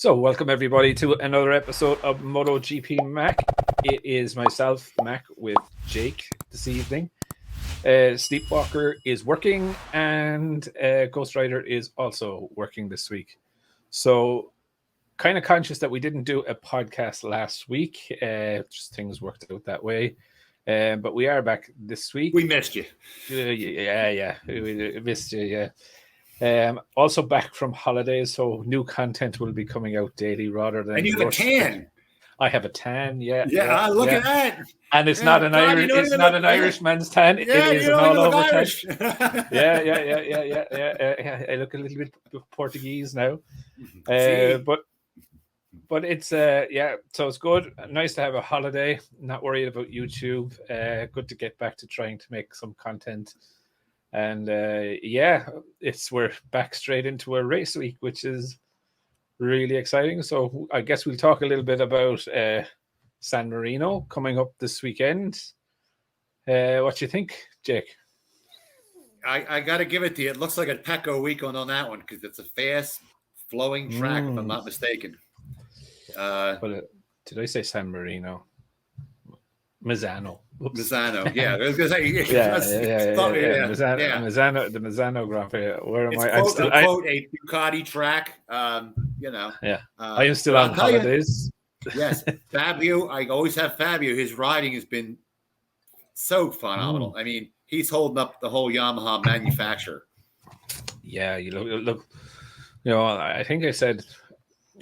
So, welcome everybody to another episode of MotoGP Mac. It is myself, Mac, with Jake this evening. Sleepwalker is working, and Ghost Rider is also working this week. So, kind of conscious that we didn't do a podcast last week. Just things worked out that way. But we are back this week. We missed you. Yeah. We missed you, yeah. Also back from holidays, so new content will be coming out daily rather than. And you have a tan. I have a tan, yeah. Look at that. And it's not an Irish. It's not an Irishman's tan. It is an all-over tan. Yeah. I look a little bit Portuguese now, but it's So it's good. Nice to have a holiday. Not worried about YouTube. Good to get back to trying to make some content. And we're back straight into a race week, which is really exciting. So I guess we'll talk a little bit about San Marino coming up this weekend. What do you think, Jake? I got to give it to you. It looks like a Pecco weekend on that one because it's a fast flowing track, if I'm not mistaken. Did I say San Marino? Misano. Oops. Misano, yeah. I was going to say, Misano, the Misano Grand Prix. Where am I? I'm still a Ducati track. I am still on holidays. Yes, Fabio. I always have Fabio. His riding has been so phenomenal. I mean, he's holding up the whole Yamaha manufacturer. Yeah, you look. I think I said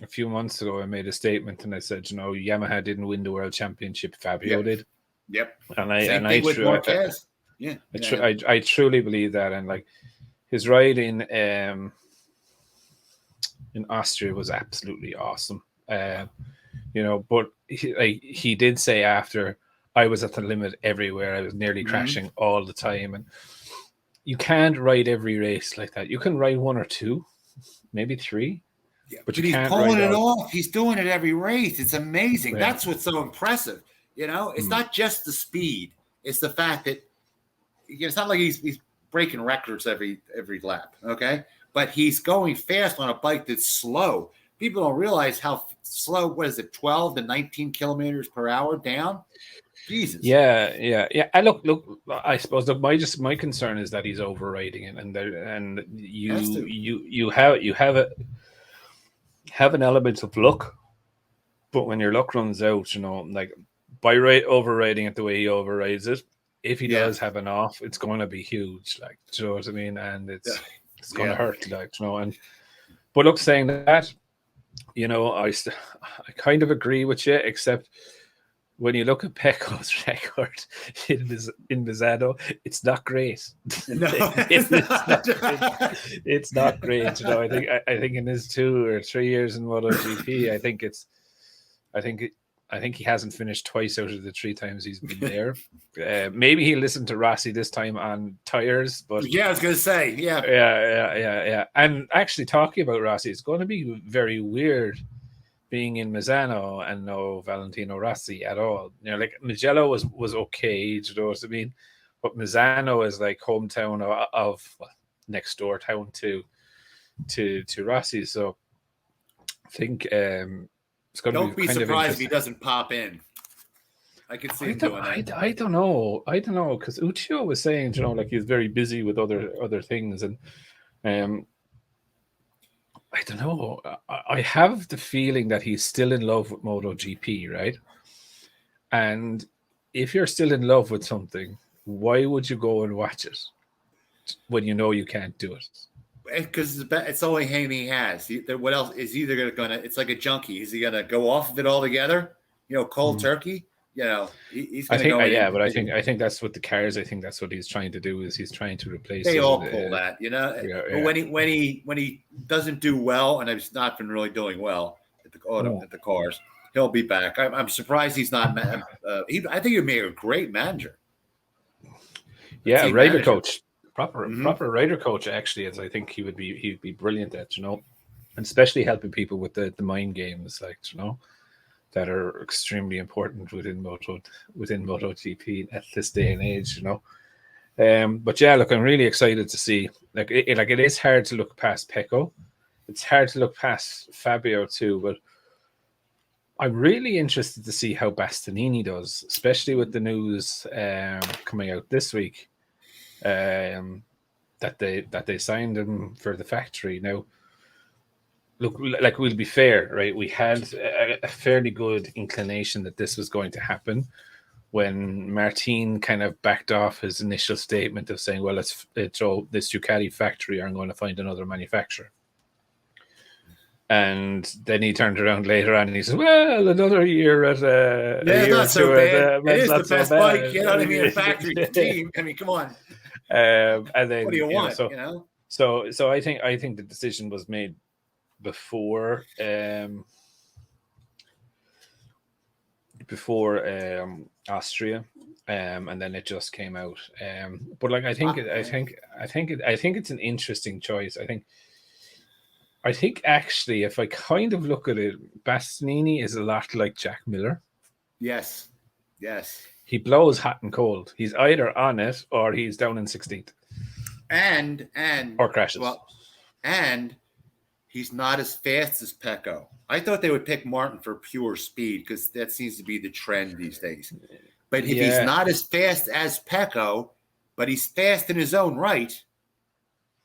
a few months ago, I made a statement and I said, Yamaha didn't win the World Championship. Fabio did. Yep. And I with Marquez. I truly believe that. And like his ride in Austria was absolutely awesome. But he did say after, I was at the limit everywhere. I was nearly crashing all the time. And you can't ride every race like that. You can ride one or two, maybe three. Yeah, but he's pulling it off. He's doing it every race. It's amazing. Right. That's what's so impressive. It's not just the speed. It's the fact that it's not like he's breaking records every lap, okay? But he's going fast on a bike that's slow. People don't realize how slow, 12 to 19 kilometers per hour down? Jesus. Yeah. I look. I suppose my concern is that he's overriding it, and you have an element of luck, but when your luck runs out, like by overriding it the way he overrides it, if he does have an off, it's going to be huge. Like, do you know what I mean? And it's going to hurt. Like, but look, saying that, I kind of agree with you, except when you look at Pecco's record in Misano, it's not great. No. It's not great. I think in his 2 or 3 years in MotoGP, I think he hasn't finished twice out of the 3 times he's been there. Maybe he listened to Rossi this time on tires, but I was going to say, yeah. And actually, talking about Rossi, it's going to be very weird being in Misano and no Valentino Rossi at all. Like Mugello was okay, do you know what I mean? But Misano is like hometown of next door town to Rossi. So I think it's going to be surprised if he doesn't pop in. I could see him doing that. I don't know because Uccio was saying, like he's very busy with other things, and I don't know. I have the feeling that he's still in love with MotoGP, right? And if you're still in love with something, why would you go and watch it when you know you can't do it? Because it's the only thing he has. What else is either going to? It's like a junkie. Is he going to go off of it altogether? Cold turkey. He's going to go. But I think that's what the cars. I think that's what he's trying to do. Is he's trying to replace. They all pull that, But when he doesn't do well, and he's not been really doing well at the cars, he'll be back. I'm surprised he's not. I think he'd be a great manager. Yeah, rider coach, proper rider coach. Actually, as I think he'd be brilliant at, and especially helping people with the mind games, like that are extremely important within MotoGP at this day and age, But yeah, look, I'm really excited to see. It is hard to look past Pecco, it's hard to look past Fabio too, but I'm really interested to see how Bastianini does, especially with the news coming out this week that they signed him for the factory. Now, look, like, we'll be fair, right? We had a fairly good inclination that this was going to happen when Martin kind of backed off his initial statement of saying, well, let's throw this Ducati factory, or I'm going to find another manufacturer. And then he turned around later on and he says, well, another year at not so bad. It is the best bike, you know what I mean? A factory team. I mean, come on. And then, what do you want? So I think the decision was made before Austria, and then it just came out. But like, I think it's an interesting choice. I think actually, if I kind of look at it, Bastianini is a lot like Jack Miller. Yes. He blows hot and cold. He's either on it or he's down in 16th. And or crashes. Well, and he's not as fast as Pecco. I thought they would pick Martin for pure speed because that seems to be the trend these days. But if he's not as fast as Pecco, but he's fast in his own right,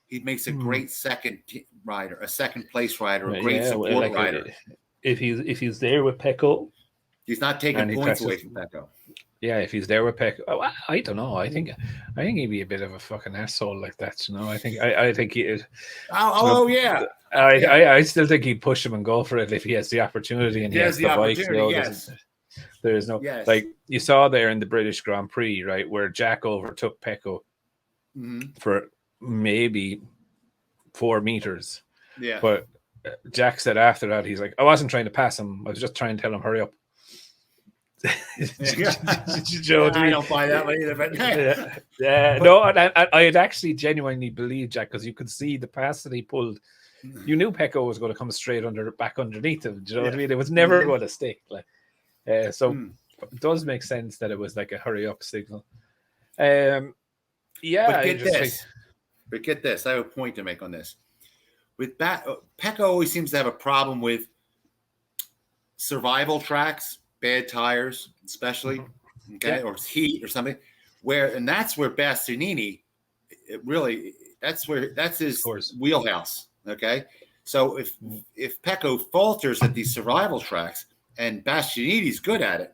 he makes a great second rider, a second place rider, a great support rider. If he's there with Pecco, he's not taking points away from Pecco. Yeah, if he's there with Pecco, I don't know. I think he'd be a bit of a fucking asshole like that. You know, I think he. I still think he'd push him and go for it if he has the opportunity and he has the bike. Yes. There is no like you saw there in the British Grand Prix, right, where Jack overtook Pecco for maybe 4 meters. Yeah. But Jack said after that, he's like, I wasn't trying to pass him. I was just trying to tell him hurry up. I don't buy that one either, but no, I had actually genuinely believed Jack because you could see the pass that he pulled. You knew Pecco was going to come straight back underneath him. Do you know what I mean? It was never going to stick. Like, it does make sense that it was like a hurry up signal. But get this. I have a point to make on this. With Pecco always seems to have a problem with survival tracks, bad tires, especially, or heat or something. And that's where Bastianini, that's his wheelhouse. Okay, so if Pecco falters at these survival tracks and Bastianini's good at it,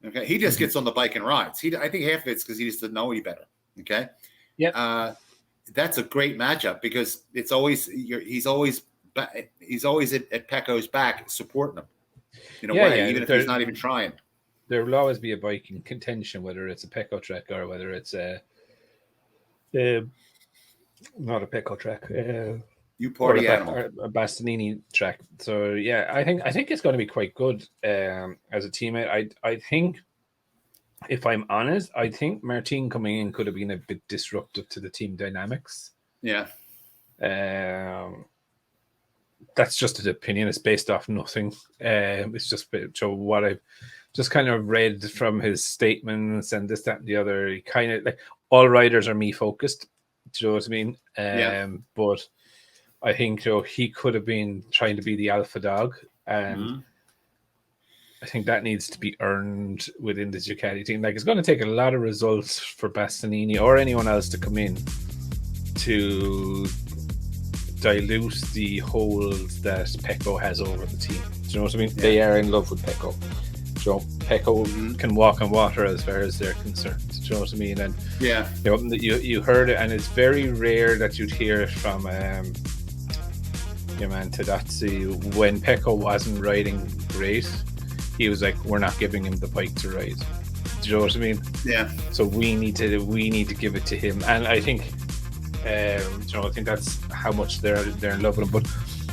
okay, he just gets on the bike and rides. I think half of it's because he just doesn't know any better. Okay, that's a great matchup because it's always he's always at Pecco's back supporting him in a way, even if he's not even trying. There will always be a bike in contention, whether it's a Pecco track or whether it's not a Pecco track. You party animal. A Bastianini track. So yeah, I think it's going to be quite good as a teammate. I think, if I'm honest, I think Martin coming in could have been a bit disruptive to the team dynamics. Yeah. That's just an opinion. It's based off nothing. It's just what I've just kind of read from his statements and this, that, and the other. He kind of like all riders are me focused. Do you know what I mean? But I think he could have been trying to be the alpha dog, and I think that needs to be earned within the Ducati team. Like, it's going to take a lot of results for Bastianini or anyone else to come in to dilute the hold that Pecco has over the team. Do you know what I mean? Yeah. They are in love with Pecco. So Pecco can walk on water as far as they're concerned. Do you know what I mean? And you heard it, and it's very rare that you'd hear it from your man Tedazzi when Pecco wasn't riding great. He was like, "We're not giving him the bike to ride." Do you know what I mean? Yeah. So we need to give it to him, and I think, I think that's how much they're in love with him. But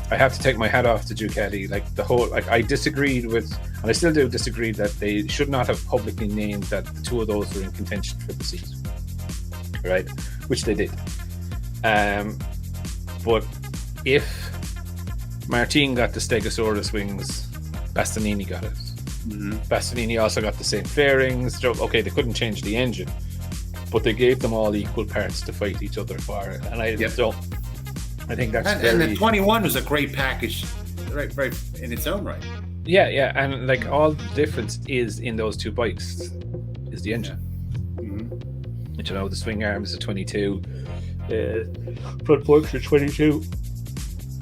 I have to take my hat off to Ducati. Like the whole, like I disagreed with, and I still do disagree that they should not have publicly named that the two of those were in contention for the seat, right? Which they did. But if Martin got the Stegosaurus wings, Bastianini got it. Bastianini also got the same fairings. Okay, they couldn't change the engine, but they gave them all equal parts to fight each other for it. And I I think that's and the 21 was a great package, right in its own right. Yeah, and like all the difference is in those two bikes is the engine. Mm-hmm. The swing arms are 22, front forks are 22.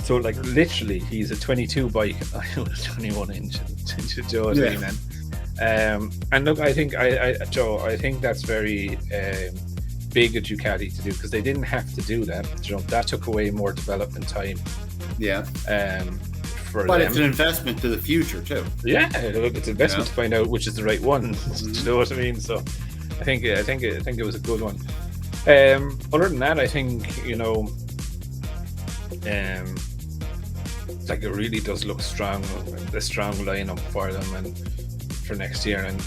So like literally, he's a 22 bike with a 21 engine. Joe, and look, I think Joe, I think that's very big of Ducati to do, because they didn't have to do that. That took away more development time. Yeah. For but them. It's an investment to the future too. Yeah, look, it's an investment to find out which is the right one. You know what I mean? So I think it was a good one. Other than that, I think like it really does look strong, a strong lineup for them and for next year. And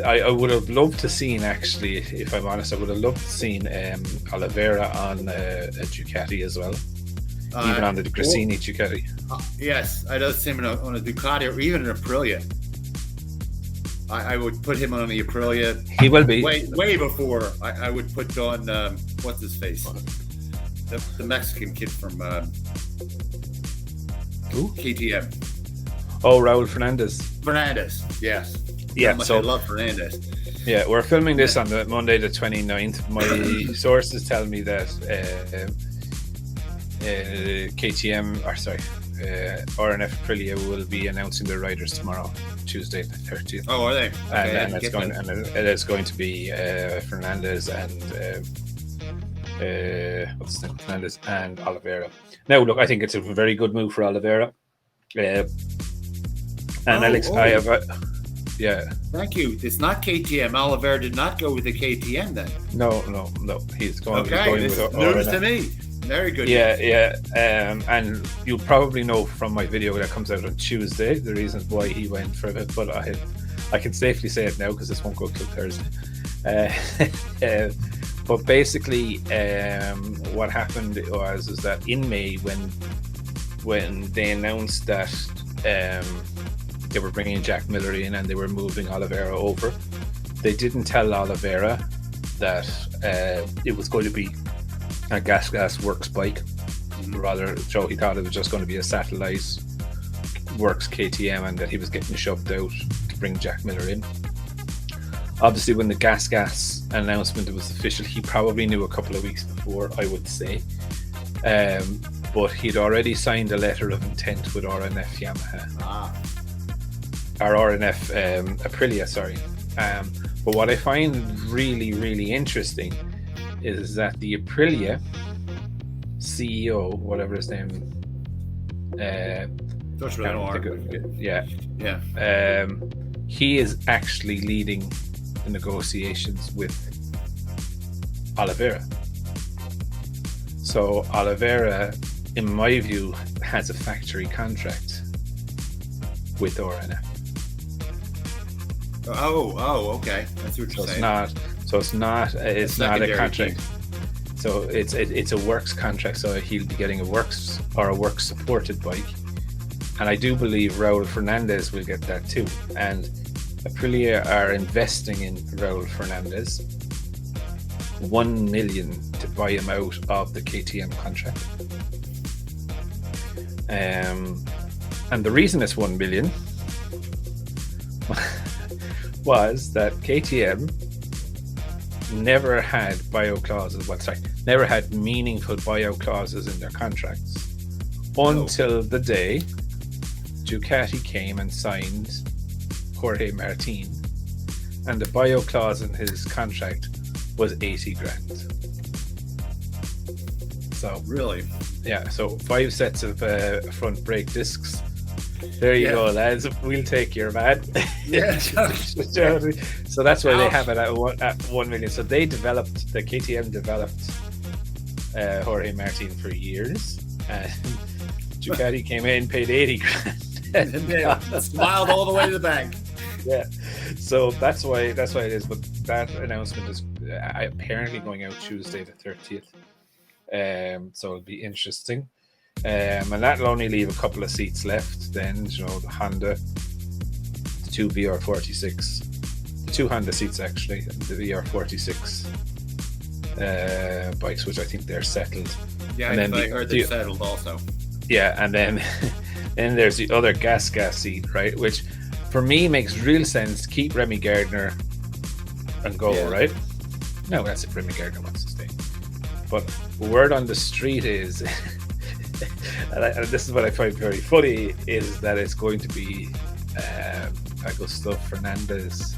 I would have loved to seen, actually, if I'm honest, I would have loved to seen Oliveira on a Ducati as well, even on the Gresini Ducati. Yes, I'd love to see him on a Ducati or even an Aprilia. I would put him on the Aprilia. He will be way before I would put on what's his face, the Mexican kid from KTM. Oh, Raul Fernandez. Yes. Yeah, so I love Fernandez. Yeah, we're filming this on the Monday the 29th. My sources tell me that KTM, RNF Aprilia will be announcing their riders tomorrow, Tuesday the 30th. Oh, are they? Okay, and it's going to be Fernandez and Fernandez and Oliveira. Now, look, I think it's a very good move for Oliveira. Alex, I have. Yeah. Thank you. It's not KTM. Oliveira did not go with the KTM then. No. He's going. Okay, going this with is news to me. Very good. Yeah. And you'll probably know from my video that comes out on Tuesday the reasons why he went for it. But I can safely say it now because this won't go till Thursday. But basically, what happened is that in May, when they announced that they were bringing Jack Miller in and they were moving Oliveira over, they didn't tell Oliveira that it was going to be a gas works bike. Rather, so he thought it was just going to be a satellite works KTM and that he was getting shoved out to bring Jack Miller in. Obviously, when the gas announcement was official, he probably knew a couple of weeks before, I would say. But he'd already signed a letter of intent with RNF Yamaha. Or RNF Aprilia, sorry. But what I find really, really interesting is that the Aprilia CEO, whatever his name, he is actually leading the negotiations with Oliveira. So Oliveira, in my view, has a factory contract with RNF. Oh, okay. That's what you're saying. It's not a contract. Team. So it's a works contract. So he'll be getting a works supported bike, and I do believe Raul Fernandez will get that too. And Aprilia are investing in Raul Fernandez $1 million to buy him out of the KTM contract. And the reason it's $1 million was that KTM never had never had meaningful buyout clauses in their contracts until the day Ducati came and signed Jorge Martin, and the buyout clause in his contract was $80,000. So really, yeah. So 5 sets of front brake discs. There you go, lads. We'll take your man. Yeah. So that's why they have it at $1 million. So the KTM developed Jorge Martin for years, and Ducati came in, paid $80,000, smiled all the way to the bank. Yeah. So that's why it is. But that announcement is apparently going out Tuesday the 30th. So it'll be interesting. And that'll only leave a couple of seats left then, the Honda, the 2 VR46, the two Honda seats actually, the VR46 bikes, which I think they're settled. Yeah, and I heard they're settled also. Yeah, and then then there's the other gas seat, right? Which for me makes real sense. Keep Remy Gardner and go, right? No, that's if Remy Gardner wants to stay. But word on the street is, and this is what I find very funny, is that it's going to be Augusto Fernandez,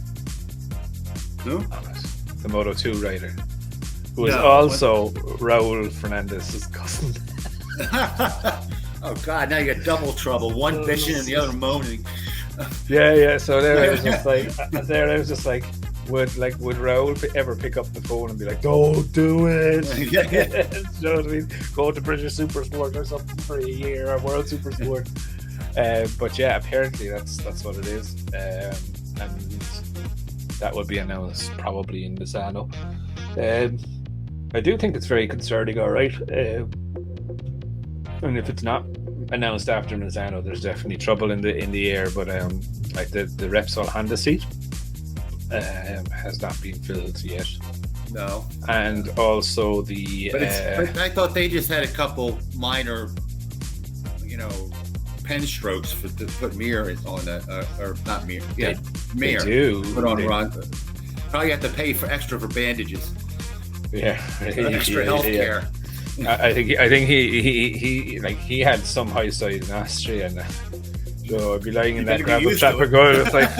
the Moto2 rider, who is also Raul Fernandez's cousin. Oh God! Now you got double trouble. One bitching and the other moaning. Yeah. So there I was just like, would Raul ever pick up the phone and be like, "Don't do it"? You know what I mean? Go to British Supersport or something for a year, or World Supersport. But yeah, apparently that's what it is, and that will be announced probably in Misano. I do think it's very concerning. All right. And if it's not announced after Misano, there's definitely trouble in the air. But like the Repsol Honda seat has not been filled yet. No. And also the. But I thought they just had a couple minor, pen strokes to put Mir on that, or not Mir. Yeah, Mir. They do. Put on Ron. Probably have to pay for extra for bandages. Yeah. Extra health care. I think he had some high side in Austria, and so I'd be lying in that gravel trap going. It's like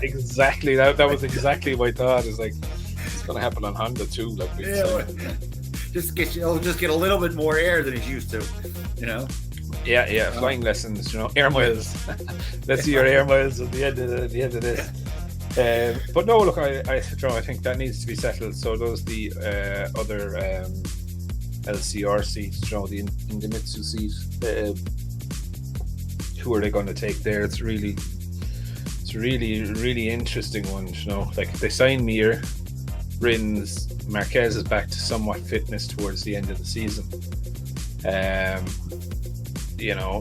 exactly that was exactly my thought. It's like it's gonna happen on Honda too. Like just get a little bit more air than he's used to, Yeah, flying lessons, air miles. Let's see your air miles at the end of this. But no, look, I think that needs to be settled. So those the other LCR seats, the Indemitsu seat. Who are they going to take there? It's really interesting one. Like if they sign Mir, Rins, Marquez is back to somewhat fitness towards the end of the season.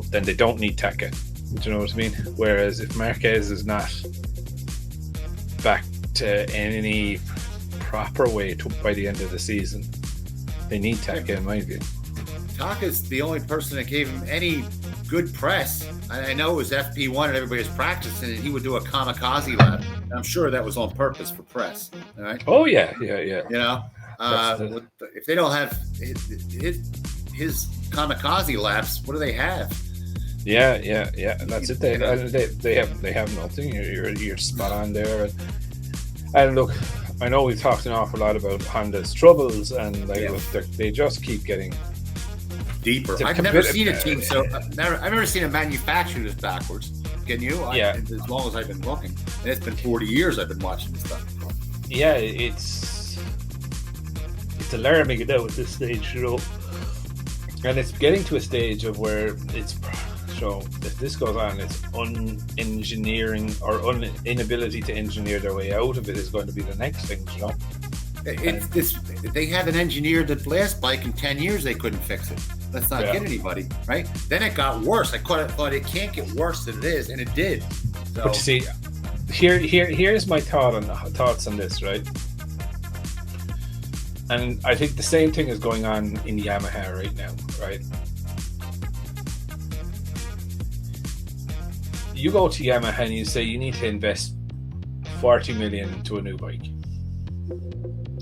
Then they don't need Taka. Do you know what I mean? Whereas if Marquez is not back to any proper way by the end of the season, they need Taka, in my view. Taka's the only person that gave him any good press. I know it was FP1 and everybody was practicing, and he would do a kamikaze lap. And I'm sure that was on purpose for press. All right. Oh yeah. If they don't have his kamikaze laps, what do they have? Yeah. That's it. They have nothing. You're spot on there. And look, I know we've talked an awful lot about Honda's troubles, and they just keep getting deeper. I've never seen a team I've never seen a manufacturer this backwards. Can you? As long as I've been looking, and it's been 40 years I've been watching this stuff. Yeah, it's alarming at this stage, and it's getting to a stage of where it's. So if this goes on, it's unengineering or inability to engineer their way out of it is going to be the next thing, They haven't engineered the last bike in 10 years. They couldn't fix it. Let's not get anybody, right? Then it got worse. I thought it can't get worse than it is, and it did. So. But you see, here's my thoughts on this, right? And I think the same thing is going on in Yamaha right now, right? You go to Yamaha and you say you need to invest 40 million into a new bike,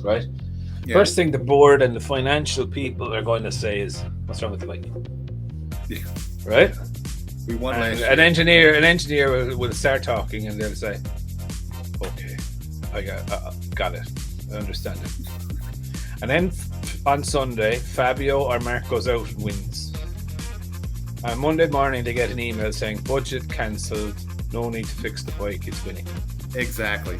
right? Yeah. First thing the board and the financial people are going to say is, "What's wrong with the bike?" Yeah. Right? We won last year. An engineer will start talking, and they'll say, "Okay, I got it. I understand it." And then on Sunday, Fabio or Mark goes out and wins. On Monday morning, they get an email saying budget cancelled. No need to fix the bike. It's winning. Exactly.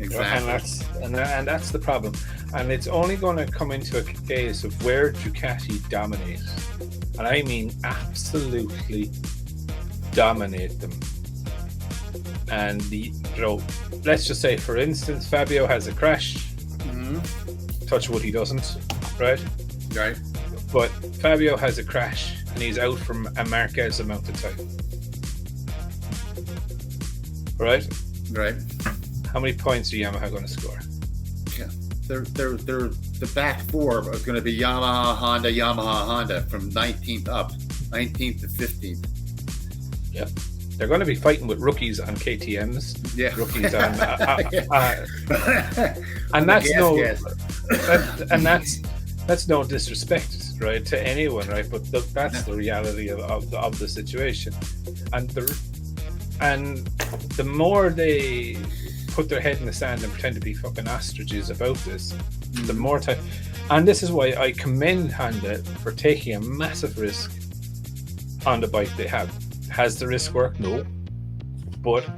And that's the problem. And it's only going to come into a case of where Ducati dominate, and I mean absolutely dominate them. And let's just say, for instance, Fabio has a crash. Mm-hmm. Touch wood, he doesn't. Right. But Fabio has a crash. And he's out from a Marquez amount of time. Right. How many points are Yamaha going to score? Yeah, they're the back four are going to be Yamaha, Honda from 19th up, 19th to 15th. Yeah, they're going to be fighting with rookies on KTM's. Yeah, rookies on, and that's that's no disrespect, right, to anyone, right? But that's the reality of the situation, and the more they put their head in the sand and pretend to be fucking ostriches about this, the more time. And this is why I commend Honda for taking a massive risk on the bike they have. Has the risk worked? No. But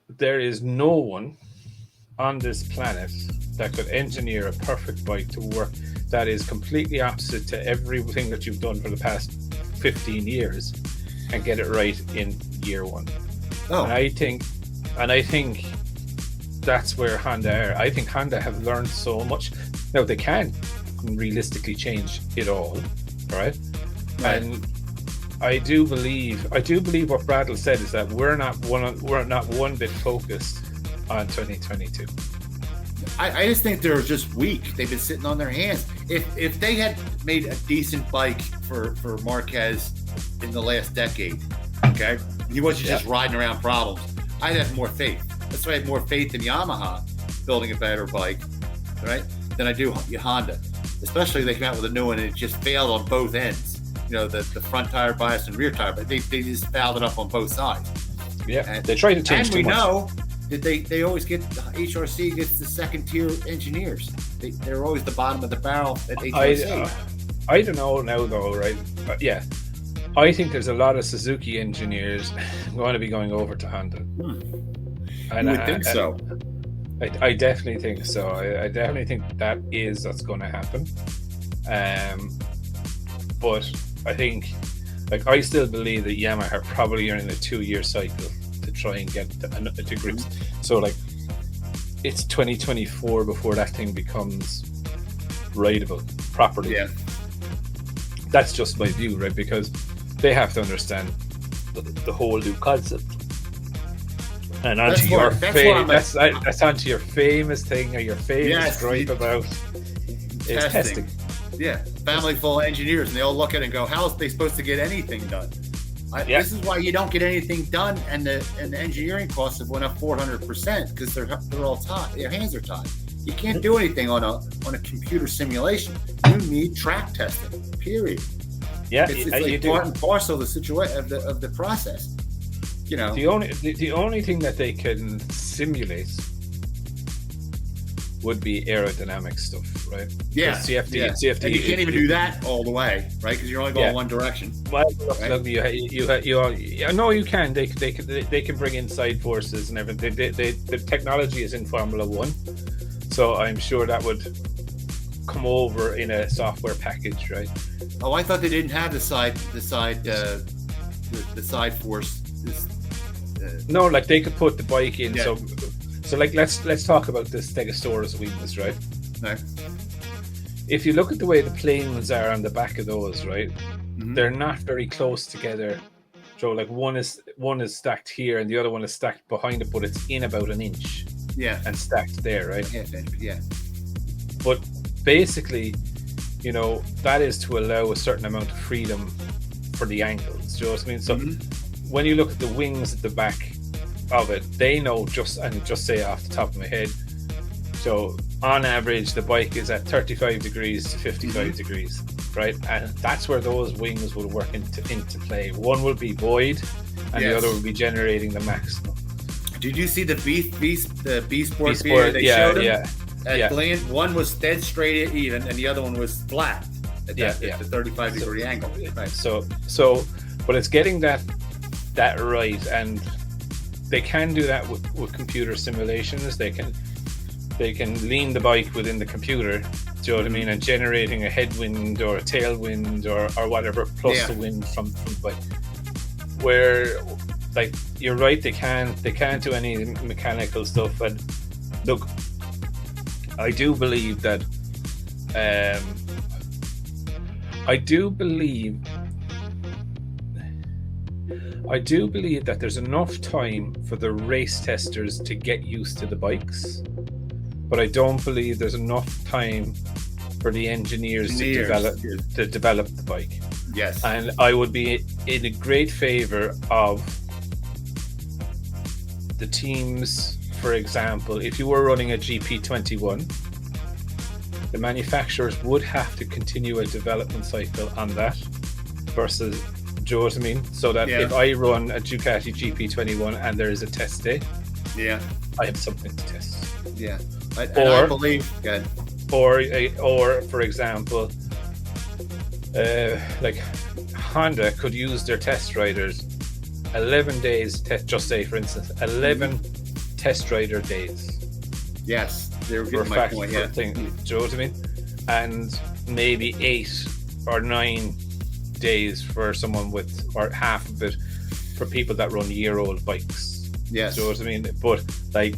there is no one on this planet that could engineer a perfect bike to work that is completely opposite to everything that you've done for the past 15 years and get it right in year one. And I think that's where Honda are. I think Honda have learned so much. Now they can't realistically change it all, right? And I do believe what Bradl said is that we're not one bit focused on 2022. I just think they're just weak. They've been sitting on their hands. If they had made a decent bike for Marquez in the last decade, okay, he wasn't just riding around problems, I'd have more faith. That's why I have more faith in Yamaha building a better bike, right, than I do Honda. Especially they came out with a new one and it just failed on both ends. You know, the front tire bias and rear tire, but they just fouled it up on both sides. Yeah, and they try to change too much. And we know that they always get, HRC gets the second tier engineers. They're always the bottom of the barrel at HRC. I don't know now though, right? Yeah, I think there's a lot of Suzuki engineers going to be going over to Honda. And I think so. I definitely think so. I definitely think that's going to happen. But I think, like, I still believe that Yamaha are probably in a 2-year cycle to try and get to grips. So, like, it's 2024 before that thing becomes rideable properly. Yeah. That's just my view, right? Because they have to understand the whole new concept. And onto that's onto your famous thing or your famous gripe about is testing. Yeah, family full of engineers, and they all look at it and go, "How are they supposed to get anything done?" This is why you don't get anything done, and the engineering costs have went up 400% because they're all tied. Their hands are tied. You can't do anything on a computer simulation. You need track testing. Period. Yeah, it's like part and parcel of the situation of the process. You know, the only thing that they can simulate would be aerodynamic stuff, right? Yeah, CFD. And you can't even do that all the way, right? Because you're only going one direction. Well, look, no, you can. They can bring in side forces and everything. The technology is in Formula One, so I'm sure that would come over in a software package, right? Oh, I thought they didn't have the side force. No, like they could put the bike in. Yeah. So like let's talk about the Stegosaurus wings, right? No. If you look at the way the planes are on the back of those, right, they're not very close together. So like one is stacked here and the other one is stacked behind it, but it's in about an inch. Yeah. And stacked there, right? Yeah. But basically, you know, that is to allow a certain amount of freedom for the angles. Do you know what I mean? So when you look at the wings at the back of it, they know just say off the top of my head. So on average, the bike is at 35 degrees to 55 degrees, right? And that's where those wings will work into play. One will be void, and the other will be generating the maximum. Did you see the B Sport beer they showed them? Yeah. One was dead straight even, and the other one was flat at the 35 degree angle. Right. So, but it's getting that right, and they can do that with computer simulations. They can lean the bike within the computer, do you know what I mean, and generating a headwind or a tailwind or whatever plus the wind from the bike. Where, like, you're right, they can't do any mechanical stuff. And look, I do believe that I do believe that there's enough time for the race testers to get used to the bikes, but I don't believe there's enough time for the engineers to develop the bike. Yes. And I would be in a great favor of the teams. For example, if you were running a GP21, the manufacturers would have to continue a development cycle on that versus, do you know what I mean? So that if I run a Ducati GP21 and there is a test day, I have something to test. Yeah. I believe, good. Or for example, like Honda could use their test riders 11 days, just say for instance, 11 test rider days. Yes, they're getting my point. Yeah. Thing, do you know what I mean? And maybe 8 or 9 days for someone with, or half of it for people that run year-old bikes. Yes. Do you know what I mean? But like,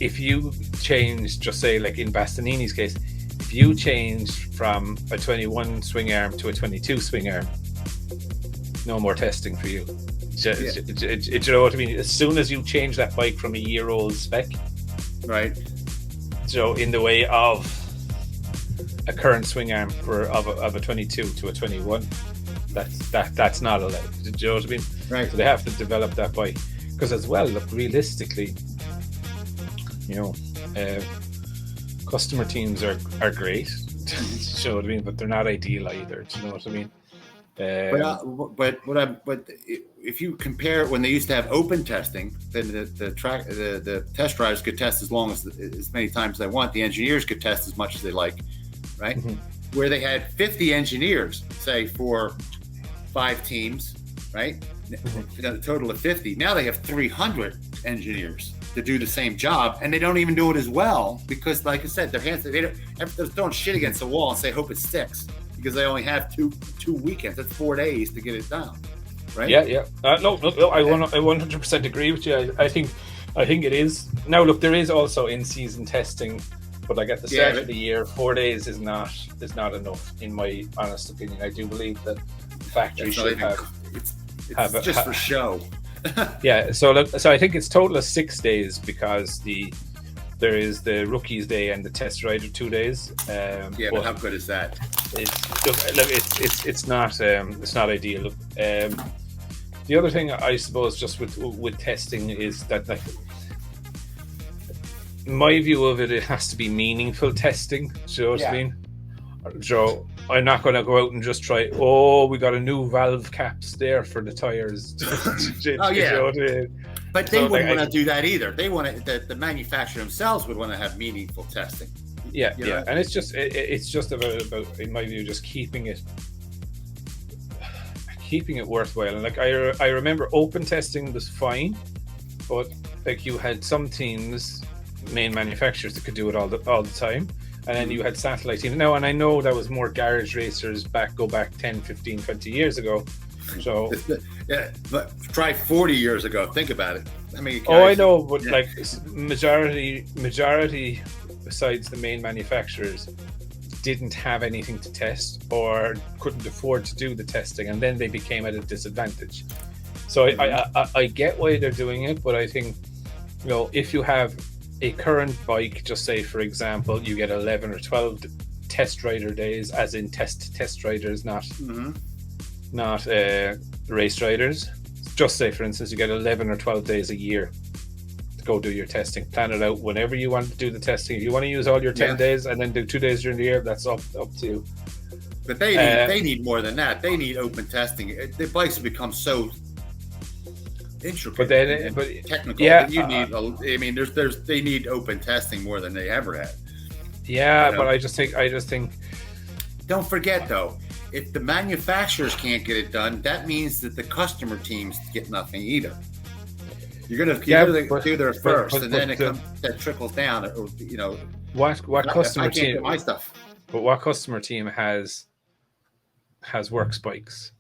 if you change, just say like in Bastianini's case, if you change from a 21 swing arm to a 22 swing arm, no more testing for you. Do you know what I mean? As soon as you change that bike from a year-old spec, right? So in the way of a current swing arm of a 22 to a 21, that's not allowed. Do you know what I mean? Right. So they have to develop that bike, because as well, look, realistically, you know, customer teams are great. Do you know what I mean? But they're not ideal either. Do you know what I mean? But if you compare when they used to have open testing, then the test drivers could test as many times as they want. The engineers could test as much as they like, right? Mm-hmm. Where they had 50 engineers, say for 5 teams, right? Mm-hmm. A total of 50. Now they have 300 engineers to do the same job, and they don't even do it as well because, like I said, they're throwing shit against the wall and say hope it sticks. Because they only have two weekends. That's 4 days to get it done, right? Yeah. No. I 100% agree with you. I think it is. Now, look, there is also in-season testing, but like at the start of the year, 4 days is not enough, in my honest opinion. I do believe that factories should it's just for show. Yeah. So I think it's total of 6 days because there is the rookies day and the test rider 2 days. But how good is that? It's not ideal. The other thing I suppose just with testing is that, like, my view of it has to be meaningful testing. Do you know what I mean? So I'm not going to go out and just try. Oh, we got a new valve caps there for the tires. You know what I mean? But they wouldn't want to do that either. They want the manufacturer themselves would want to have meaningful testing. Yeah, and it's just about in my view just keeping it worthwhile. And like I remember open testing was fine, but like you had some teams, main manufacturers that could do it all the time, and then you had satellite teams. Now, and I know that was more garage racers go back 10, 15, 20 years ago. So but try 40 years ago. Think about it. I mean, I know, but like majority besides the main manufacturers didn't have anything to test or couldn't afford to do the testing, and then they became at a disadvantage. So I get why they're doing it, but I think, you know, if you have a current bike, just say for example you get 11 or 12 test rider days, as in test riders, not race riders. Just say for instance you get 11 or 12 days a year to go do your testing. Plan it out whenever you want to do the testing. If you want to use all your 10 days and then do 2 days during the year, that's up to you. But they need more than that. They need open testing. The bikes have become so intricate, but technical. Yeah, you need. I mean, they need open testing more than they ever had. Yeah, you know? But I just think. Don't forget though, if the manufacturers can't get it done, that means that the customer teams get nothing either. You're gonna do there first, and then that trickles down. Or, you know, what customer team? Get my stuff. But what customer team has works bikes?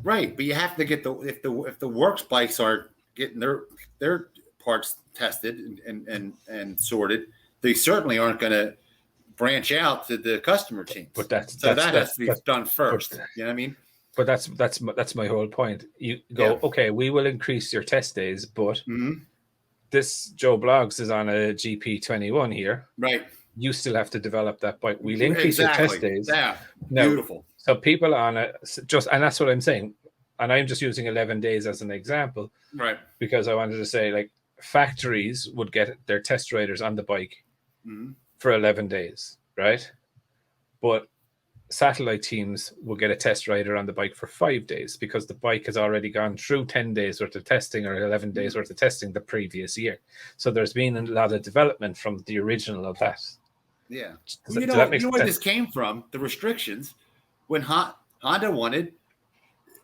Right, but you have to get if the works bikes are getting their parts tested and sorted, they certainly aren't going to branch out to the customer teams. But that has to be done first. You know what I mean? But that's my whole point. You go, okay, we will increase your test days, but this Joe Bloggs is on a GP21 here. Right. You still have to develop that bike. We'll increase your test days. Yeah. Now, beautiful. So people on it and that's what I'm saying. And I'm just using 11 days as an example. Right. Because I wanted to say, like, factories would get their test riders on the bike for 11 days, right? But satellite teams will get a test rider on the bike for 5 days because the bike has already gone through 10 days worth of testing or 11 days worth of testing the previous year. So there's been a lot of development from the original of that. Yeah. You know where this came from? The restrictions. When Honda wanted,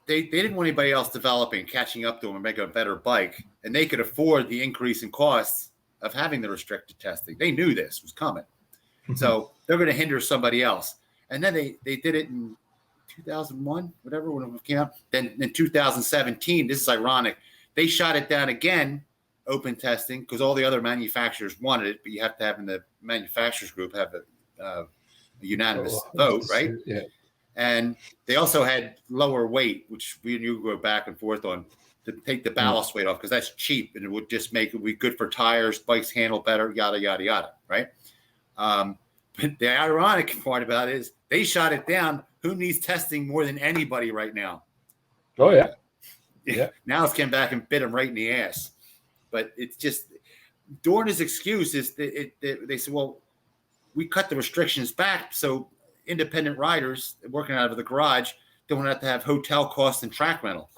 they didn't want anybody else developing, catching up to them and making a better bike. And they could afford the increase in costs of having the restricted testing. They knew this was coming. So they're going to hinder somebody else. And then they did it in 2001, whatever, when it came out. Then in 2017, this is ironic, they shot it down again, open testing, because all the other manufacturers wanted it, but you have to have in the manufacturers group have a unanimous vote, right? Yeah. And they also had lower weight, which we and you go back and forth on, to take the ballast weight off, because that's cheap and it would just make it be good for tires, bikes handle better, yada, yada, yada, right? But the ironic part about it is they shot it down. Who needs testing more than anybody right now? Oh, yeah. Yeah. Now it's came back and bit him right in the ass. But it's just, Dorna's excuse is they said, well, we cut the restrictions back so independent riders working out of the garage don't have to have hotel costs and track rental.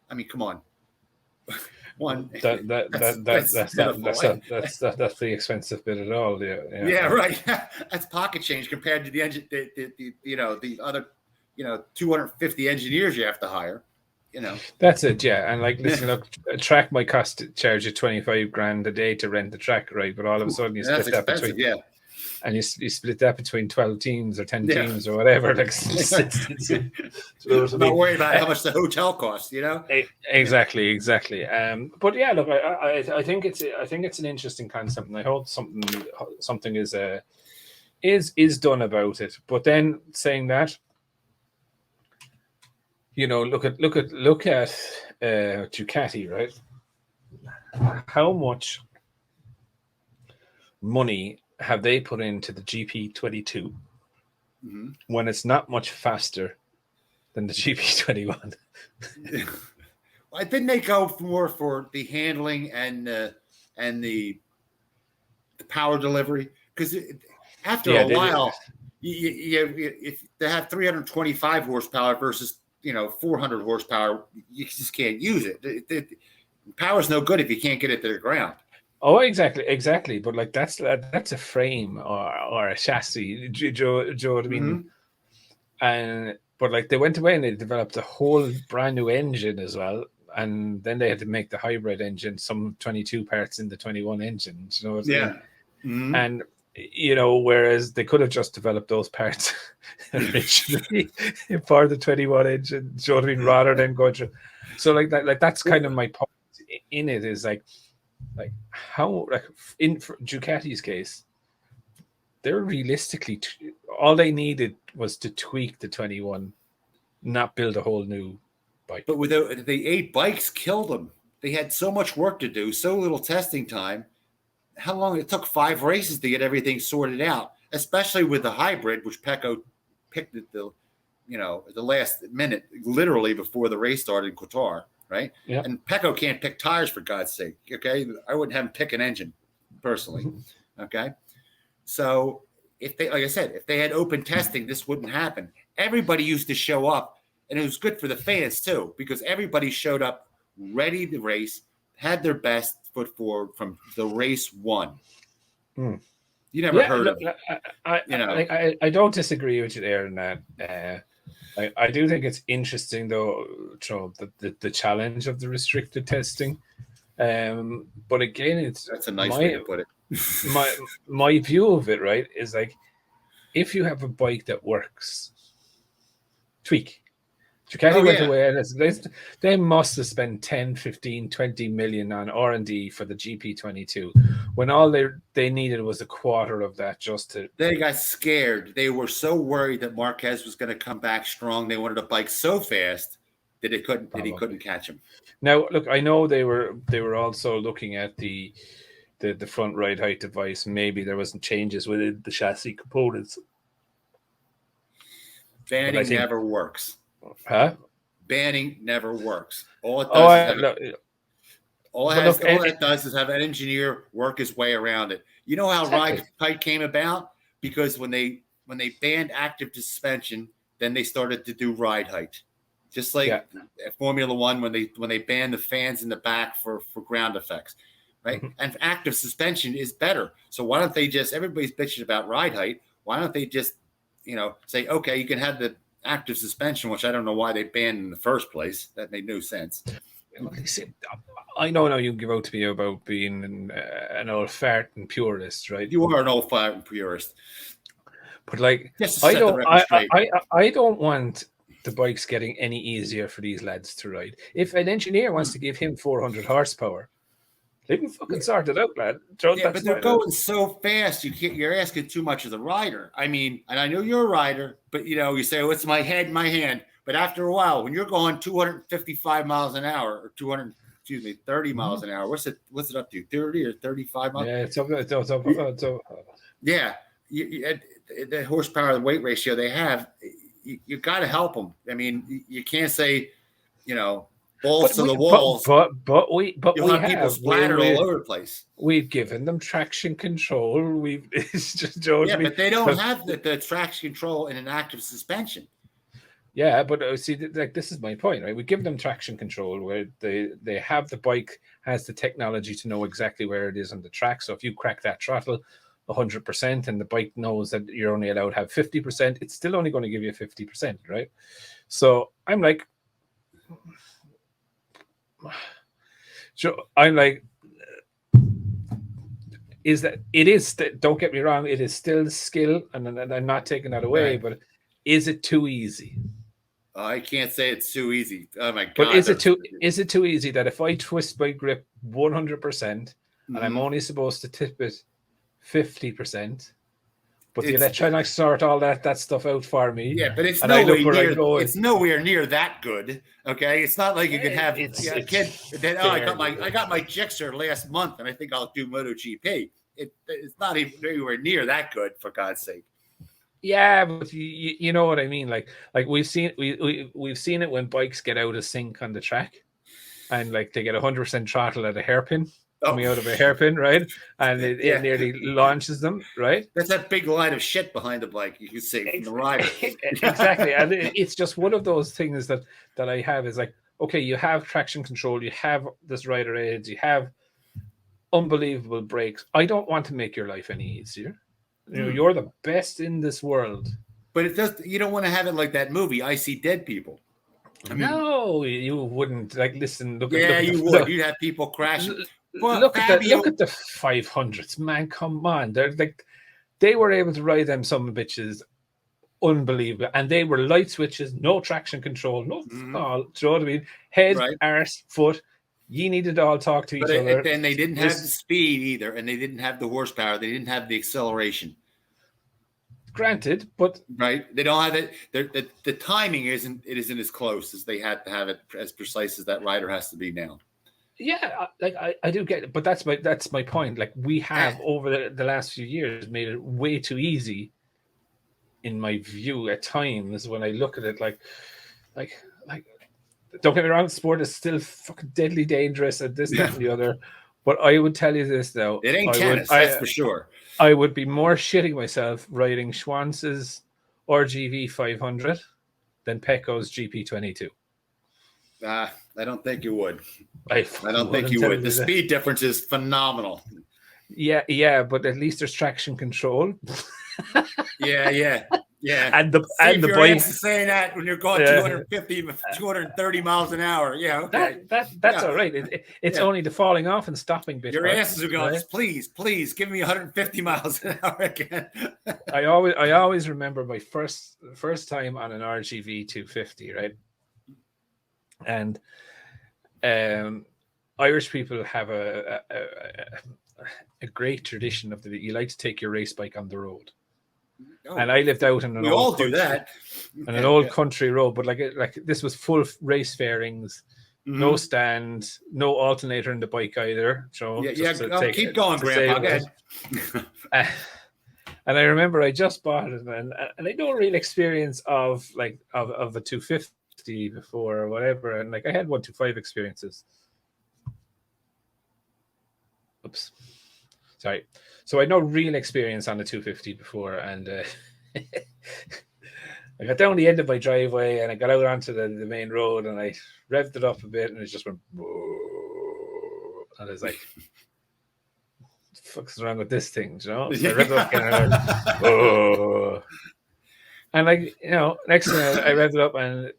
I mean, come on. That's the expensive bit at all. Yeah, right. That's pocket change compared to the engine, the other 250 engineers you have to hire. That's it. Yeah, and like, listen, look, a track might charge you 25 grand a day to rent the track, right? But all of a sudden you split that between and you split that between 12 teams or 10 teams or whatever. Like, not worried about how much the hotel costs, Exactly. But yeah, look, I think it's an interesting concept, and I hope something is done about it. But then saying that, look at Ducati, right? How much money have they put into the GP22 when it's not much faster than the GP21? I think they go more for the handling and the power delivery, because after a while, if they have 325 horsepower versus 400 horsepower, you just can't use it. Power's no good if you can't get it to the ground. Oh, exactly. But like that's a frame or a chassis. Do you know what I mean? But like they went away and they developed a whole brand new engine as well, and then they had to make the hybrid engine, some 22 parts in the 21 engine. You know what I mean? And whereas they could have just developed those parts originally for the 21 engine, you know what I mean, rather than going through. So like that's kind of my point in it, is like how, like, in Ducati's case, they're realistically all they needed was to tweak the 21, not build a whole new bike. But with the 8 bikes killed them. They had so much work to do, so little testing time. How long it took 5 races to get everything sorted out, especially with the hybrid, which Pecco picked at the last minute, literally before the race started in Qatar, right? Yeah. And Pecco can't pick tires, for God's sake. Okay, I wouldn't have him pick an engine personally. Okay, so if they had open testing, this wouldn't happen. Everybody used to show up, and it was good for the fans too, because everybody showed up ready to race, had their best foot forward from the race one. You never heard of it. I don't disagree with you there in that. I do think it's interesting, though, the challenge of the restricted testing. But again, that's a nice way to put it. my view of it, right, is like, if you have a bike that works, tweak. Ducati went away and they must have spent 10, 15, 20 million on R&D for the GP22 when all they needed was a quarter of that just to... They got scared. They were so worried that Marquez was going to come back strong. They wanted a bike so fast that he couldn't catch him. Now, look, I know they were also looking at the front ride height device. Maybe there wasn't changes within the chassis components. Banning never works. Huh? Banning never works. All it does all it does is have an engineer work his way around it. You know how ride height came about? Because when they banned active suspension, then they started to do ride height. Just like Formula One when they banned the fans in the back for ground effects. Right? Mm-hmm. And active suspension is better. So why don't they just, everybody's bitching about ride height. Why don't they just, say, okay, you can have the active suspension, which I don't know why they banned in the first place. That made no sense. I know now you give out to me about being an old fart and purist, right? You are an old fart and purist. But like, I don't want the bikes getting any easier for these lads to ride. If an engineer wants to give him 400 horsepower, they can fucking sort it out, lad. But they're going so fast. You're asking too much of the rider. I mean, and I know you're a rider, but you say, "Oh, it's my head, my hand." But after a while, when you're going 255 miles an hour or 30 miles an hour, what's it up to? 30 or 35 miles? Yeah, it's up. Yeah, the horsepower and weight ratio they have, you got to help them. I mean, you can't say, balls to the walls. But we have people splattered all over the place. We've given them traction control. It's just but they don't have the traction control in an active suspension. Yeah, but see, like this is my point, right? We give them traction control where they have the bike has the technology to know exactly where it is on the track. So if you crack that throttle 100% and the bike knows that you're only allowed to have 50%, it's still only going to give you 50%, right? So I'm like, is that it is? Don't get me wrong, it is still skill, and I'm not taking that away. Right. But is it too easy? I can't say it's too easy. Oh my god! But is it too easy that if I twist my grip 100% and I'm only supposed to tip it 50%, but the electronics sort all that stuff out for me? Yeah, but it's nowhere near that good. Okay, it's not like you can have a kid that I got my Gixxer last month and I think I'll do MotoGP. It's not even anywhere near that good, for God's sake. Yeah, but you know what I mean. Like we've seen it when bikes get out of sync on the track, and like they get 100% throttle at a hairpin coming out of a hairpin, right? And it nearly launches them, right? That's that big line of shit behind the bike you can see from the rider. Exactly, and it's just one of those things that I have is like, okay, you have traction control, you have this rider aids, you have unbelievable brakes. I don't want to make your life any easier. You're the best in this world. But it does. You don't want to have it like that movie, I See Dead People. I mean, no, you wouldn't. Like, listen. Look, you would. You'd have people crashing. Look at the 500s, man. Come on, they were able to ride them some bitches, unbelievable, and they were light switches, no traction control, no. Do you know what I mean? Head, arse, foot. You needed to all talk to each other. And they didn't have the speed either, and they didn't have the horsepower. They didn't have the acceleration. Granted, but they don't have it. The timing isn't as close as they had to have it as precise as that rider has to be now. Yeah, like I do get it, but that's my point. Like we have over the last few years made it way too easy, in my view, at times when I look at it. Like. Don't get me wrong, sport is still fucking deadly dangerous and this, that, and the other. But I would tell you this, though. It ain't tennis, that's for sure. I would be more shitting myself riding Schwanz's RGV 500 than Pecco's GP22. I don't think you would. I don't think you would. The speed difference is phenomenal. Yeah, but at least there's traction control. Yeah. And the bike saying that when you're going 230 miles an hour. Yeah, okay. That's all right. It's only the falling off and stopping bit. Your asses are going, please give me 150 miles an hour again. I always remember my first time on an RGV 250, right? And Irish people have a great tradition of you like to take your race bike on the road. Oh, and I lived out in an old country, do that. On an old country road, but like this was full race fairings, no stand, no alternator in the bike either. So keep going, Grandpa. Go ahead. And I remember I just bought it, and I no real experience of a 250 before or whatever, and like I had 125 experiences. Oops, sorry. So I had no real experience on the 250 before, and I got down the end of my driveway and I got out onto the main road and I revved it up a bit and it just went, and I was like, what the fuck's wrong with this thing, you know? So I revved it up again and I went, and like, you know, next thing I revved it up and,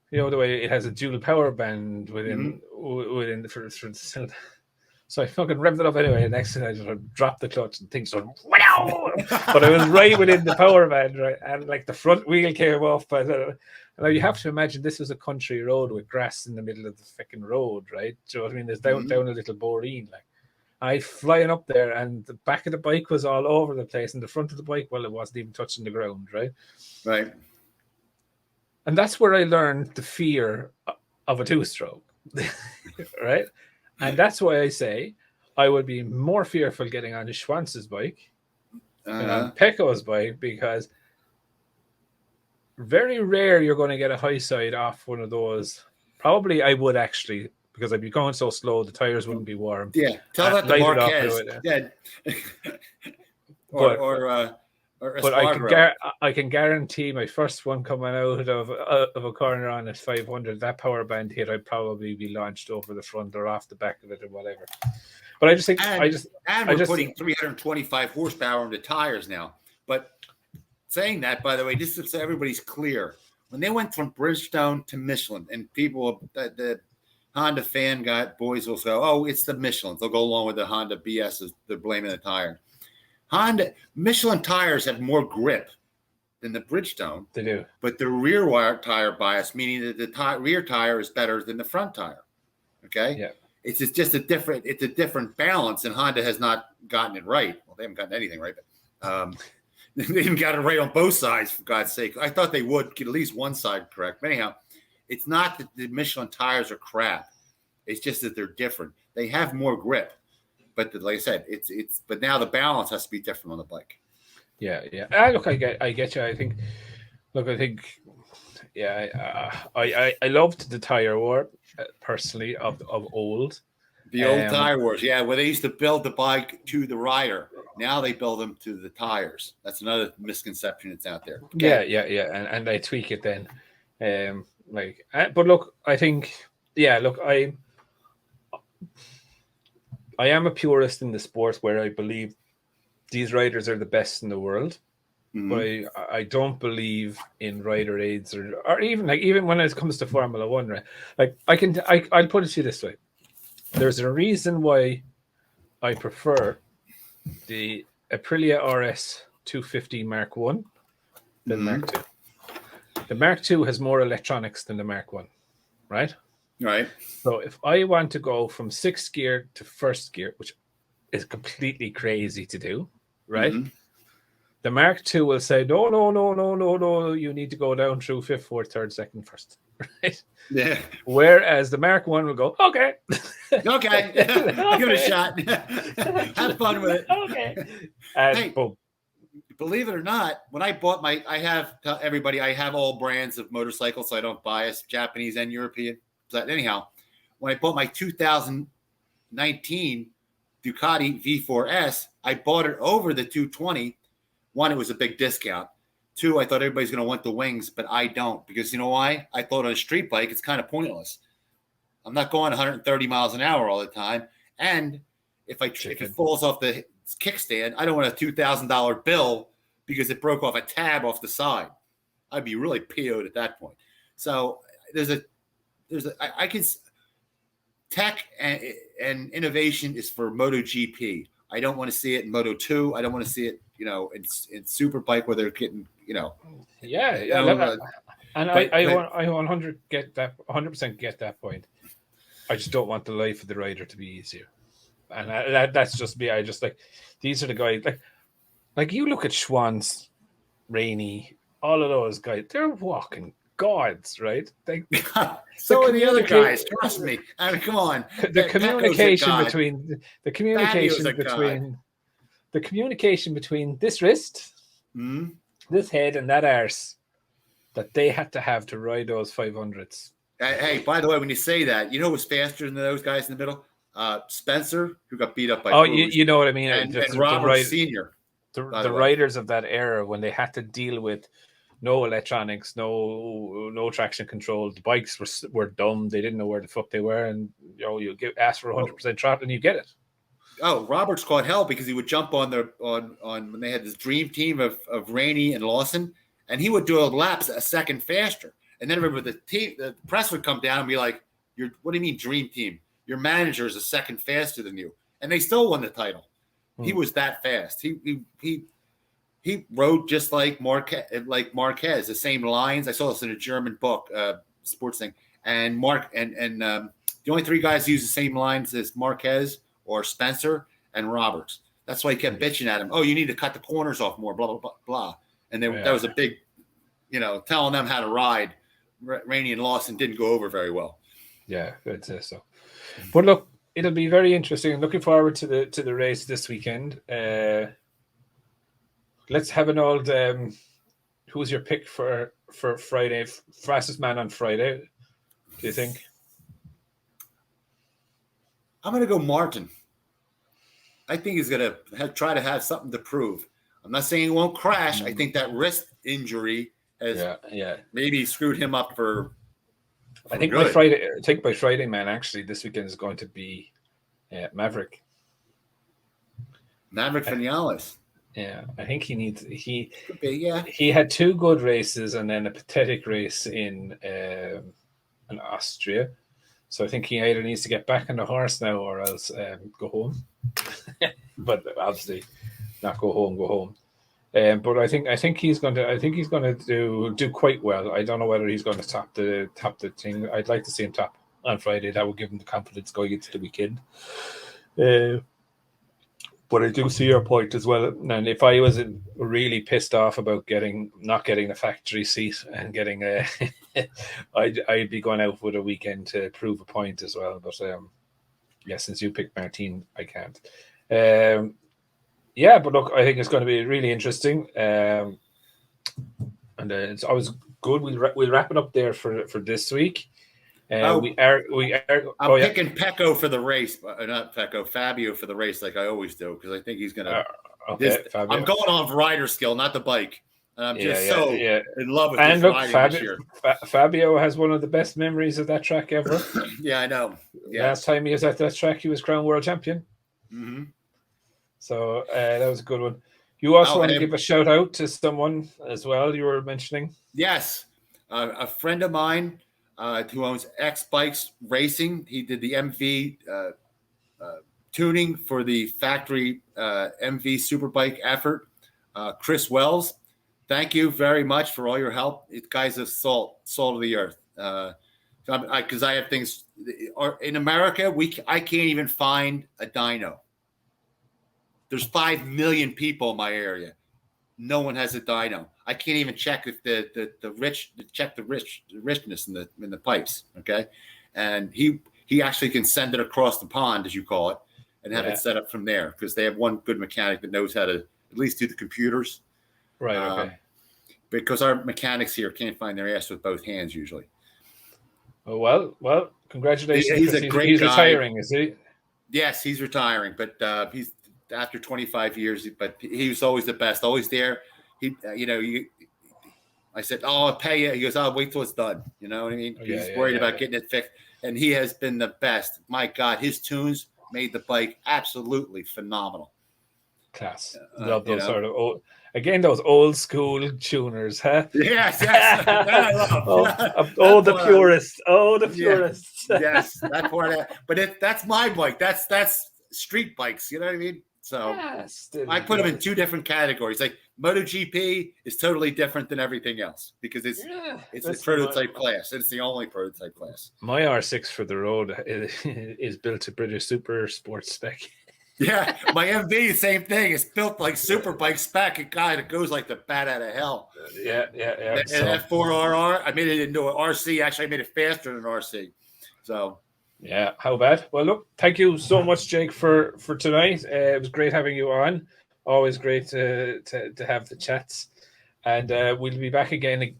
you know, the way it has a dual power band within for the sound. So I fucking revved it up anyway. And next thing I just dropped the clutch and things went, wow! But I was right within the power band, right? And like the front wheel came off. And now you have to imagine this was a country road with grass in the middle of the fucking road, right? Do you know what I mean? There's down a little boreen. Like I flying up there and the back of the bike was all over the place. And the front of the bike, well, it wasn't even touching the ground, right? Right. And that's where I learned the fear of a two-stroke, right? And that's why I say I would be more fearful getting on Schwanz's bike than on Pecco's bike, because very rare you're going to get a high side off one of those. Probably I would actually, because I'd be going so slow, the tires wouldn't be warm. Yeah, tell that to Marquez. But I can guarantee my first one coming out of a corner on at 500, that power band hit, I'd probably be launched over the front or off the back of it or whatever. But I just think we're putting 325 horsepower into tires now. But saying that, by the way, just so everybody's clear, when they went from Bridgestone to Michelin, and people, the Honda fan boys will say, "Oh, it's the Michelin." They'll go along with the Honda BS. They're blaming the tire. Michelin tires have more grip than the Bridgestone. They do. But the rear wire tire bias, meaning that the rear tire is better than the front tire. Okay? Yeah. It's just a different balance, and Honda has not gotten it right. Well, they haven't gotten anything right, but they haven't got it right on both sides, for God's sake. I thought they would get at least one side correct. But anyhow, it's not that the Michelin tires are crap. It's just that they're different. They have more grip. But like I said, but now the balance has to be different on the bike. Yeah. Look, I get you. I think, I loved the tire war personally of old. The old tire wars, where they used to build the bike to the rider. Now they build them to the tires. That's another misconception that's out there. Okay. Yeah, and they tweak it then. But look, I think, I am a purist in the sport where I believe these riders are the best in the world, but I don't believe in rider aids or even when it comes to Formula One, right? Like I'll put it to you this way: there's a reason why I prefer the Aprilia RS 250 Mark 1 than Mark 2. The Mark 2 has more electronics than the Mark 1, right? Right. So if I want to go from sixth gear to first gear, which is completely crazy to do, right? The Mark II will say, no, you need to go down through fifth, fourth, third, second, first, right? Yeah. Whereas the Mark I will go, okay. Okay. Give it a shot. Have fun with it. Okay. And boom. Believe it or not, when I bought I have all brands of motorcycles, so I don't bias Japanese and European. But anyhow, when I bought my 2019 Ducati V4S, I bought it over the 220. One, it was a big discount. Two, I thought everybody's going to want the wings, but I don't, because you know why? I thought on a street bike, it's kind of pointless. I'm not going 130 miles an hour all the time. And if it falls off the kickstand, I don't want a $2,000 bill because it broke off a tab off the side. I'd be really PO'd at that point. So I can tech and innovation is for MotoGP. I don't want to see it in Moto2. I don't want to see it, in Superbike where they're getting, And I 100% get that point. I just don't want the life of the rider to be easier, and that's just me. I just like these are the guys like you look at Schwann's, Rainey, all of those guys. They're walking gods, right? So are the other guys. Trust me. I mean, come on. The communication between this wrist, this head, and that arse that they had to have to ride those 500s. Hey, by the way, when you say that, you know who was faster than those guys in the middle? Spencer, who got beat up by you know what I mean? And Robert Sr. The riders of that era, when they had to deal with no electronics, no traction control, the bikes were dumb. They didn't know where the fuck they were, and you ask for 100% throttle and you get it. Oh, Roberts caught hell because he would jump on when they had this dream team of Rainey and Lawson, and he would do laps a second faster. And then remember the press would come down and be like, what do you mean dream team? Your manager is a second faster than you. And they still won the title. He was that fast. He rode just like Marquez, the same lines. I saw this in a German book, sports thing. And the only three guys who use the same lines as Marquez or Spencer and Roberts. That's why he kept bitching at him. Oh, you need to cut the corners off more, blah, blah, blah, blah. And that was a big, telling them how to ride. Rainey and Lawson didn't go over very well. Yeah, I'd say so. But look, it'll be very interesting. Looking forward to the race this weekend. Let's have an old. Who's your pick for Friday? Fastest man on Friday? Do you think? I'm going to go Martin. I think he's going to try to have something to prove. I'm not saying he won't crash. I think that wrist injury has maybe screwed him up for. I think by Friday, man. Actually, this weekend is going to be Maverick Vinales. Yeah, I think he had two good races and then a pathetic race in Austria. So I think he either needs to get back on the horse now or else go home. But obviously, not go home. But I think he's going to do quite well. I don't know whether he's going to top the thing. I'd like to see him top on Friday. That would give him the confidence going into the weekend. But I do see your point as well. And if I was really pissed off about not getting a factory seat and getting I'd be going out with a weekend to prove a point as well. But since you picked Martin, I can't. But look, I think it's going to be really interesting. And it's always good. We'll wrap it up there for this week. I'm picking Pecco for the race, not Pecco, Fabio for the race, like I always do, because I think he's going to. I'm going off rider skill, not the bike. And I'm just in love with this riding this year. Fabio has one of the best memories of that track ever. Yeah, I know. Yeah. Last time he was at that track, he was crowned world champion. Mm-hmm. So that was a good one. You also want to give a shout out to someone as well. You were mentioning. Yes, a friend of mine. Who owns X Bikes Racing. He did the MV tuning for the factory MV Superbike effort. Chris Wells, thank you very much for all your help. It guys are salt of the earth. Because I have things in America, I can't even find a dyno. There's 5 million people in my area. No one has a dyno. I can't even check if the richness in the pipes. Okay, and he actually can send it across the pond, as you call it, and have it set up from there because they have one good mechanic that knows how to at least do the computers. Right. Okay. Because our mechanics here can't find their ass with both hands usually. Oh, well, congratulations. He's a great guy. Retiring, is he? Yes, he's retiring, but he's after 25 years. But he was always the best, always there. I said, "Oh, I'll pay you." He goes, "I'll wait till it's done." You know what I mean? He's worried about getting it fixed, and he has been the best. My God, his tunes made the bike absolutely phenomenal. Class. Love those sort of those old school tuners, huh? Yes. I love. The purists. Oh, the purists. Yes, that part. But that's my bike. That's street bikes. You know what I mean? So I put them in two different categories. Like MotoGP is totally different than everything else because it's a prototype class. It's the only prototype class. My R6 for the road is built to British Super Sports spec. Yeah, my MV, same thing. It's built like super bike spec. It goes like the bat out of hell. Yeah. And F4RR, I made it into an RC. Actually, I made it faster than an RC. So. Yeah, how bad? Well, look, thank you so much, Jake, for tonight. It was great having you on. Always great to have the chats, and we'll be back again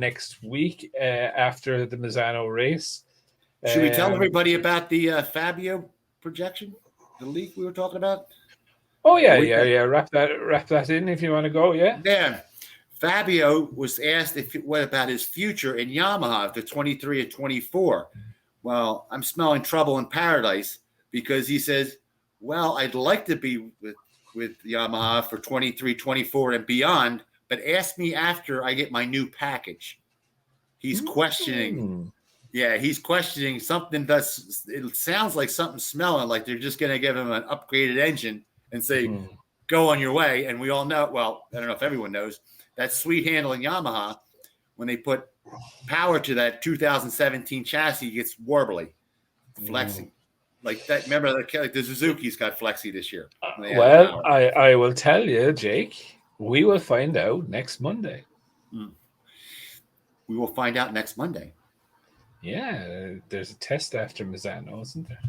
next week after the Misano race. Should we tell everybody about the Fabio projection, the leak we were talking about? Oh yeah. Wrap that in if you want to go. Yeah. Fabio was asked what about his future in Yamaha, the 23 and 24. Well, I'm smelling trouble in paradise because he says, well, I'd like to be with Yamaha for 23, 24 and beyond, but ask me after I get my new package. He's questioning. Yeah, he's questioning something it sounds like something smelling like they're just going to give him an upgraded engine and say, go on your way. And we all know, well, I don't know if everyone knows, that sweet handling Yamaha, when they put power to that 2017 chassis, gets warbly, flexing like that. Remember like the Suzuki's got flexy this year. Well, I will tell you, Jake. We will find out next Monday. We will find out next Monday. Yeah, there's a test after Misano, isn't there?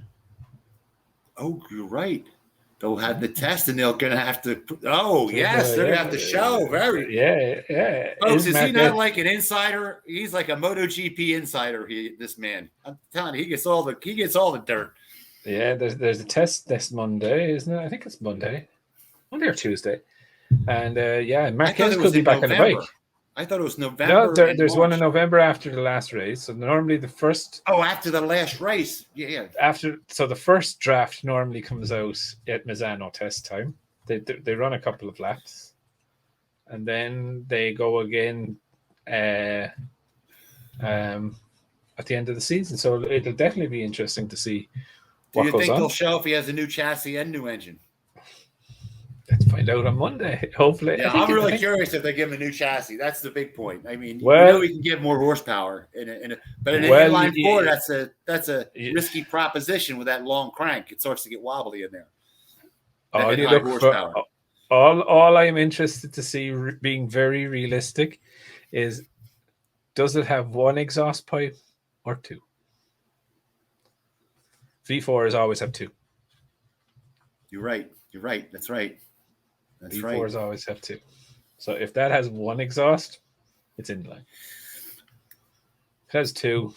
Oh, you're right. They'll have the test, and they're going to have to. Oh, yes, they're going to have to show. Yeah. Folks, is he not like an insider? He's like a MotoGP insider. This man, I'm telling you, he gets all the dirt. Yeah, there's a test this Monday, isn't it? I think it's Monday or Tuesday. And Marquez could be back on the bike. I thought it was November. No, there's one in November after the last race. So normally the first. Oh, after the last race, yeah. So the first draft normally comes out at Misano test time. They run a couple of laps, and then they go again at the end of the season. So it'll definitely be interesting to see. Do you think they'll show if he has a new chassis and new engine? Let's find out on Monday, hopefully. Yeah, I'm really curious if they give him a new chassis. That's the big point. I mean, we can get more horsepower but in an inline four, that's a risky proposition with that long crank. It starts to get wobbly in there. All I'm interested to see, being very realistic, is does it have one exhaust pipe or two? V4s always have two. You're right. That's right. V4s always have two. So if that has one exhaust, it's inline. If it has two,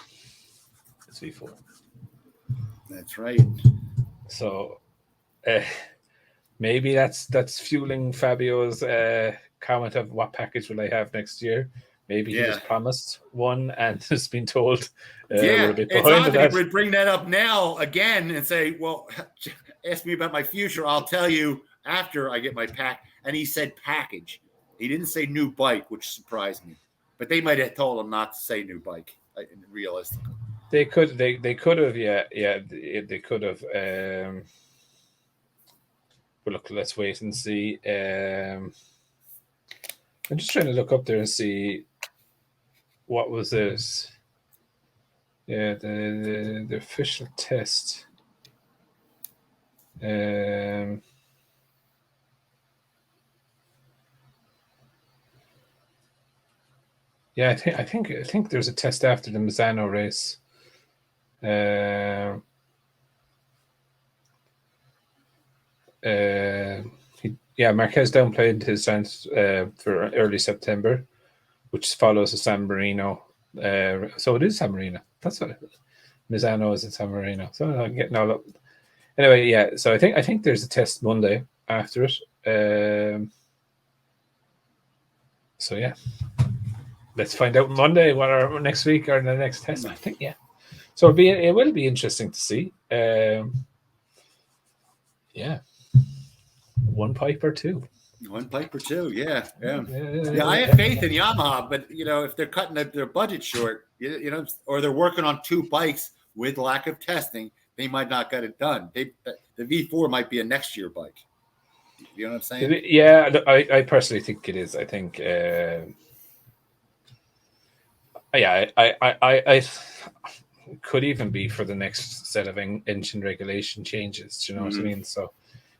it's V4. That's right. So maybe that's fueling Fabio's comment of what package will I have next year. Maybe he was promised one and has been told we're a bit behind. It's odd that he would bring that up now again and say, well, ask me about my future. I'll tell you after I get my pack. And he said package. He didn't say new bike, which surprised me. But they might have told him not to say new bike, realistically. They could have, they could have. But look, let's wait and see. I'm just trying to look up there and see what was this. Yeah, the official test. Yeah, I think there's a test after the Misano race. Marquez downplayed his chance for early September, which follows the San Marino. So it is San Marino. That's what Misano is in San Marino. So I'm getting all up. Anyway, yeah. So I think there's a test Monday after it. So yeah. Let's find out Monday what our next week or the next test. I think, yeah. So it will be interesting to see. One pipe or two. One pipe or two, yeah. I have faith in Yamaha, but if they're cutting their budget short, or they're working on two bikes with lack of testing, they might not get it done. The V4 might be a next year bike. You know what I'm saying? Yeah, I personally think it is. I think, I could even be for the next set of engine regulation changes. Do you know what I mean? So,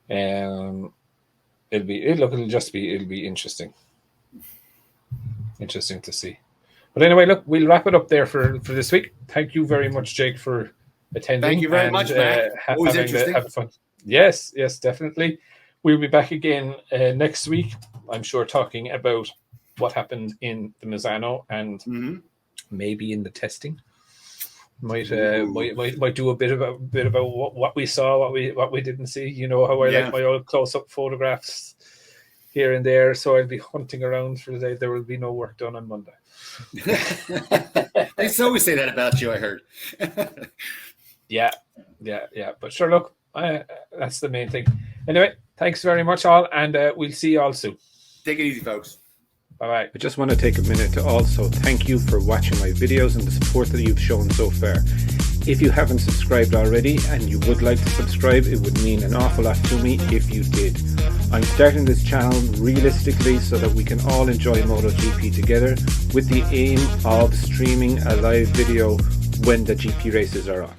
it'll be interesting. Interesting to see. But anyway, look, we'll wrap it up there for this week. Thank you very much, Jake, for attending. Thank you very much, Matt. Always interesting. Have fun. Yes, definitely. We'll be back again next week, I'm sure, talking about what happened in the Misano and maybe in the testing. Might do a bit about what we saw, what we didn't see. You know how I like my old close-up photographs here and there, so I'll be hunting around for the day. There will be no work done on Monday. They always say that about you, I heard. Yeah. But sure, look, that's the main thing. Anyway, thanks very much, all, and we'll see you all soon. Take it easy, folks. Bye-bye. I just want to take a minute to also thank you for watching my videos and the support that you've shown so far. If you haven't subscribed already and you would like to subscribe, it would mean an awful lot to me if you did. I'm starting this channel realistically so that we can all enjoy MotoGP together, with the aim of streaming a live video when the GP races are on.